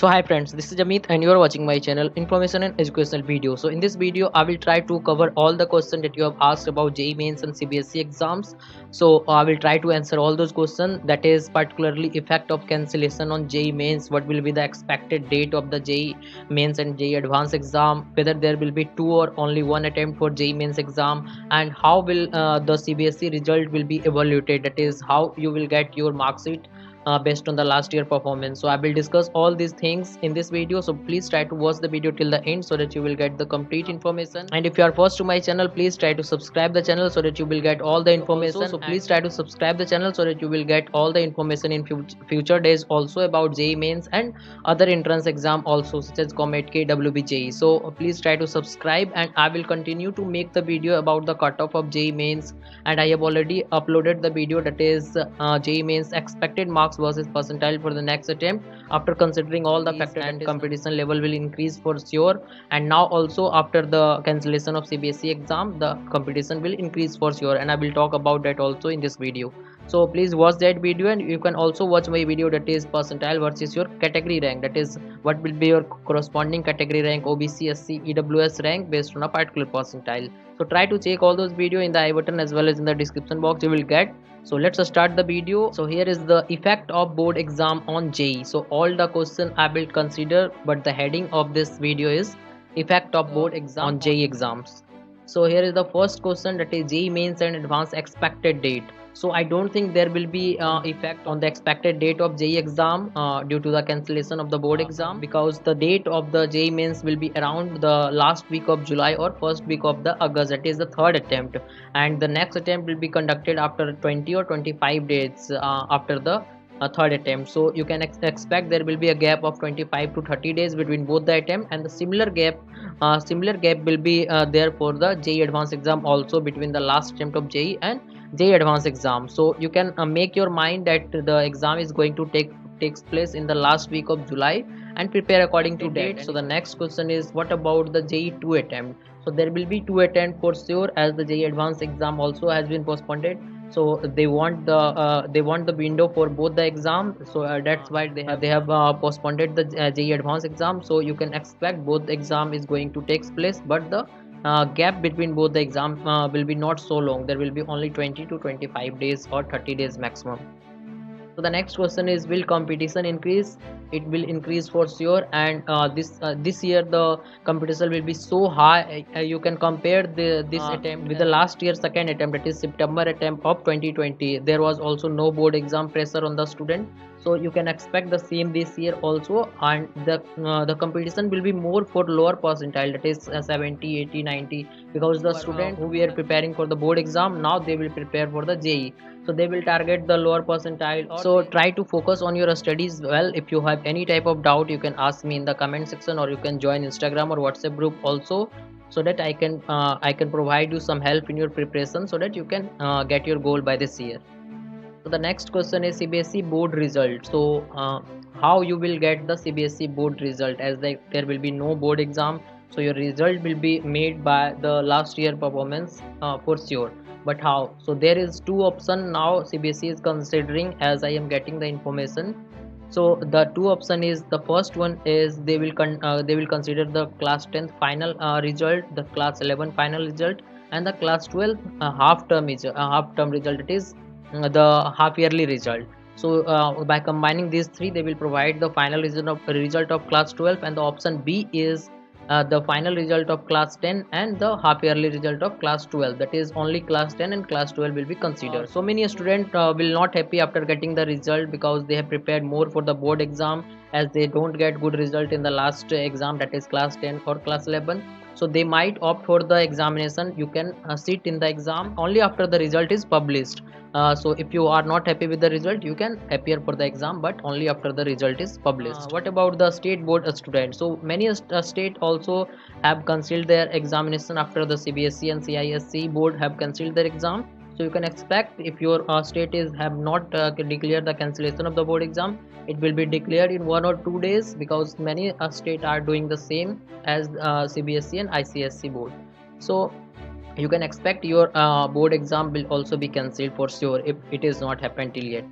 So hi friends, this is Amit and you are watching my channel Information and Educational Video. So in this video I will try to cover all the questions that you have asked about JEE mains and CBSE exams. So I will try to answer all those questions, that is particularly effect of cancellation on JEE mains, what will be the expected date of the JEE mains and JEE advanced exam, whether there will be two or only one attempt for JEE mains exam, and how will the CBSE result will be evaluated, that is how you will get your mark sheet based on the last year performance. So I will discuss all these things in this video, so please try to watch the video till the end so that you will get the complete information. And if you are first to my channel, please try to subscribe the channel so that you will get all the information. So please try to subscribe the channel so that you will get all the information in future days also about JEE mains and other entrance exam also, such as COMEDK, WBJE. So please try to subscribe, and I will continue to make the video about the cutoff of JEE mains, and I have already uploaded the video, that is JEE mains expected marks versus percentile for the next attempt, after considering all the factors, and competition level will increase for sure. And now also after the cancellation of CBSE exam, the competition will increase for sure, and I will talk about that also in this video. So please watch that video, and you can also watch my video, that is percentile versus your category rank, that is what will be your corresponding category rank, OBC, SC, EWS rank based on a particular percentile. So try to check all those video in the I button as well as in the description box you will get. So let's start the video. So here is the effect of board exam on JEE. So all the question I will consider, but the heading of this video is effect of board exam on JEE exams. So here is the first question, that is JEE mains and advanced expected date. So I don't think there will be effect on the expected date of JEE exam due to the cancellation of the board exam, because the date of the JEE mains will be around the last week of July or first week of the August, that is the third attempt, and the next attempt will be conducted after 20 or 25 days after the third attempt. So you can expect there will be a gap of 25 to 30 days between both the attempt, and the similar gap will be there for the JEE advanced exam also, between the last attempt of JEE and JEE advanced exam. So you can make your mind that the exam is going to takes place in the last week of July, and prepare according to date. So the next question is, what about the JEE 2 attempt? So there will be 2 attempt for sure, as the JEE advanced exam also has been postponed. So they want the window for both the exam, so that's why they have postponed the JEE advanced exam. So you can expect both exam is going to take place, but the gap between both the exam will be not so long. There will be only 20 to 25 days or 30 days maximum. So the next question is, will competition increase? It will increase for sure, and this year the competition will be so high. You can compare this attempt with the last year second attempt, that is September attempt of 2020. There was also no board exam pressure on the student, so you can expect the same this year also, and the competition will be more for lower percentile, that is 70, 80, 90, because the student who were preparing for the board exam, now they will prepare for the JEE, so they will target the lower percentile. So try to focus on your studies well. If you have any type of doubt, you can ask me in the comment section, or you can join Instagram or WhatsApp group also, so that I can provide you some help in your preparation, so that you can get your goal by this year. So the next question is CBSE board result. So how you will get the CBSE board result, as there will be no board exam, so your result will be made by the last year performance for sure. But how? So there is two option now CBSE is considering, as I am getting the information. So the two option is, the first one is they will consider the class 10th final result, the class 11 final result, and the class 12 half term result, it is the half yearly result. So by combining these three, they will provide the final result of class 12, and the option B is the final result of class 10 and the half yearly result of class 12, that is only class 10 and class 12 will be considered. So many students will not happy after getting the result, because they have prepared more for the board exam, as they don't get good result in the last exam, that is class 10 or class 11. So they might opt for the examination. You can sit in the exam only after the result is published. So if you are not happy with the result, you can appear for the exam, but only after the result is published. What about the state board students? So many state also have cancelled their examination after the CBSE and CISE board have cancelled their exam. So you can expect, if your state is have not declared the cancellation of the board exam, it will be declared in 1 or 2 days, because many state are doing the same as CBSE and ICSE board. So you can expect your board exam will also be cancelled for sure, if it is not happened till yet.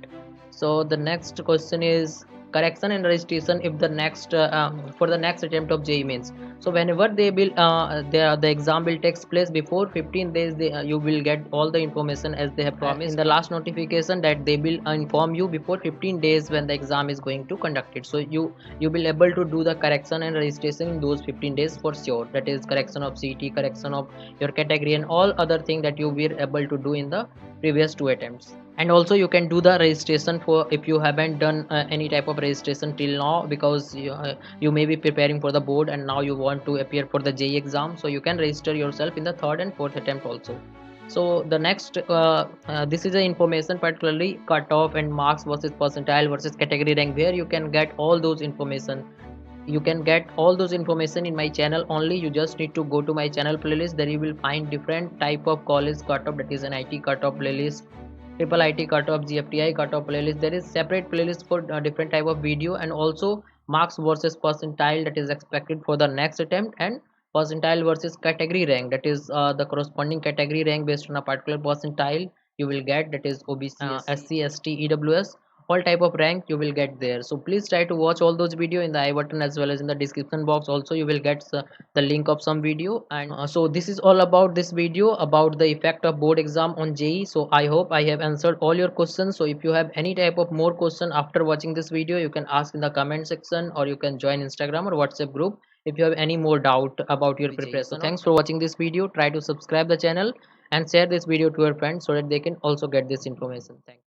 So the next question is, correction and registration if the next for the next attempt of JEE mains. So whenever they will the exam will takes place before 15 days, you will get all the information as they have promised in the last notification, that they will inform you before 15 days when the exam is going to conduct it. So you will able to do the correction and registration in those 15 days for sure. That is correction of CT, correction of your category, and all other thing that you were able to do in the previous two attempts. And also you can do the registration for if you haven't done any type of registration till now, because you may be preparing for the board and now you want to appear for the JEE exam, so you can register yourself in the third and fourth attempt also. So the next this is the information, particularly cutoff and marks versus percentile versus category rank, where you can get all those information. You can get all those information in my channel only. You just need to go to my channel playlist. There you will find different type of college cutoff, that is an IT cutoff playlist, triple IT cutoff, GFTI cutoff playlist. There is separate playlist for different type of video, and also marks versus percentile, that is expected for the next attempt, and percentile versus category rank, that is the corresponding category rank based on a particular percentile you will get, that is OBC, SC, ST, EWS, all type of rank you will get there. So please try to watch all those video in the I button as well as in the description box. Also you will get the link of some video. And so this is all about this video about the effect of board exam on JEE. So I hope I have answered all your questions. So if you have any type of more question after watching this video, you can ask in the comment section, or you can join Instagram or WhatsApp group if you have any more doubt about your preparation. So thanks for watching this video. Try to subscribe the channel and share this video to your friends so that they can also get this information. Thanks.